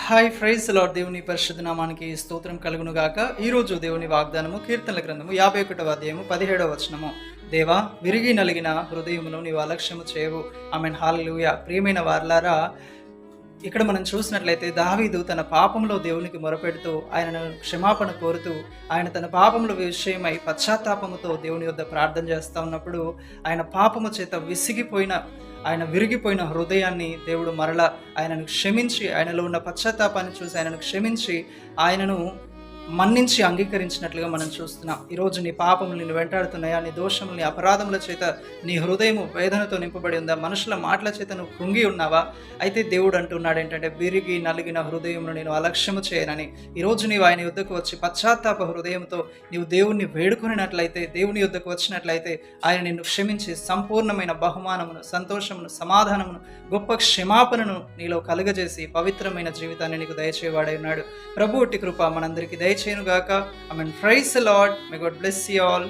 Hi praise lord. దేవుని పరిశుద్ధ నామానికి స్తోత్రం కలుగును గాక. ఈరోజు దేవుని వాగ్దానము కీర్తనల గ్రంథము 51వ అధ్యాయము 17వ వచనము. దేవా, విరిగి నలిగిన హృదయమును నీవు అలక్ష్యము చేయవు. ఆమేన్. హల్లెలూయా. ప్రియమైన వారలారా, ఇక్కడ మనం చూసినట్లయితే దావీదు తన పాపంలో దేవునికి మొరపెడుతూ ఆయనను క్షమాపణ కోరుతూ ఆయన తన పాపముల విషయమై పశ్చాత్తాపముతో దేవుని వద్ద ప్రార్థన చేస్తూ ఉన్నప్పుడు ఆయన పాపము చేత ఆయన విరిగిపోయిన హృదయాన్ని దేవుడు మరలా ఆయనను క్షమించి, ఆయనలో ఉన్న పశ్చాత్తాపాన్ని చూసి ఆయనను క్షమించి ఆయనను మన్నించి అంగీకరించినట్లుగా మనం చూస్తున్నాం. ఈరోజు నీ పాపములు నిన్ను వెంటాడుతున్నాయా? నీ దోషములు, నీ అపరాధముల చేత నీ హృదయము వేదనతో నింపబడి ఉందా? మనుషుల మాటల చేత నువ్వు కృంగి ఉన్నావా? అయితే దేవుడు అంటున్నాడు ఏంటంటే, విరిగి నలిగిన హృదయమును నేను అలక్ష్యము చేయనని. ఈరోజు నీవు ఆయన యుద్ధకు వచ్చి పశ్చాత్తాప హృదయంతో నీవు దేవుణ్ణి వేడుకున్నట్లయితే, దేవుని యుద్ధకు వచ్చినట్లయితే ఆయన నిన్ను క్షమించి సంపూర్ణమైన బహుమానమును, సంతోషమును, సమాధానమును, గొప్ప క్షమాపణను నీలో కలుగజేసి పవిత్రమైన జీవితాన్ని నీకు దయచేవాడై ఉన్నాడు. ప్రభు ఇట్టి కృప మనందరికీ దయచేయును గాక. Amen. Praise the Lord. May God bless you all.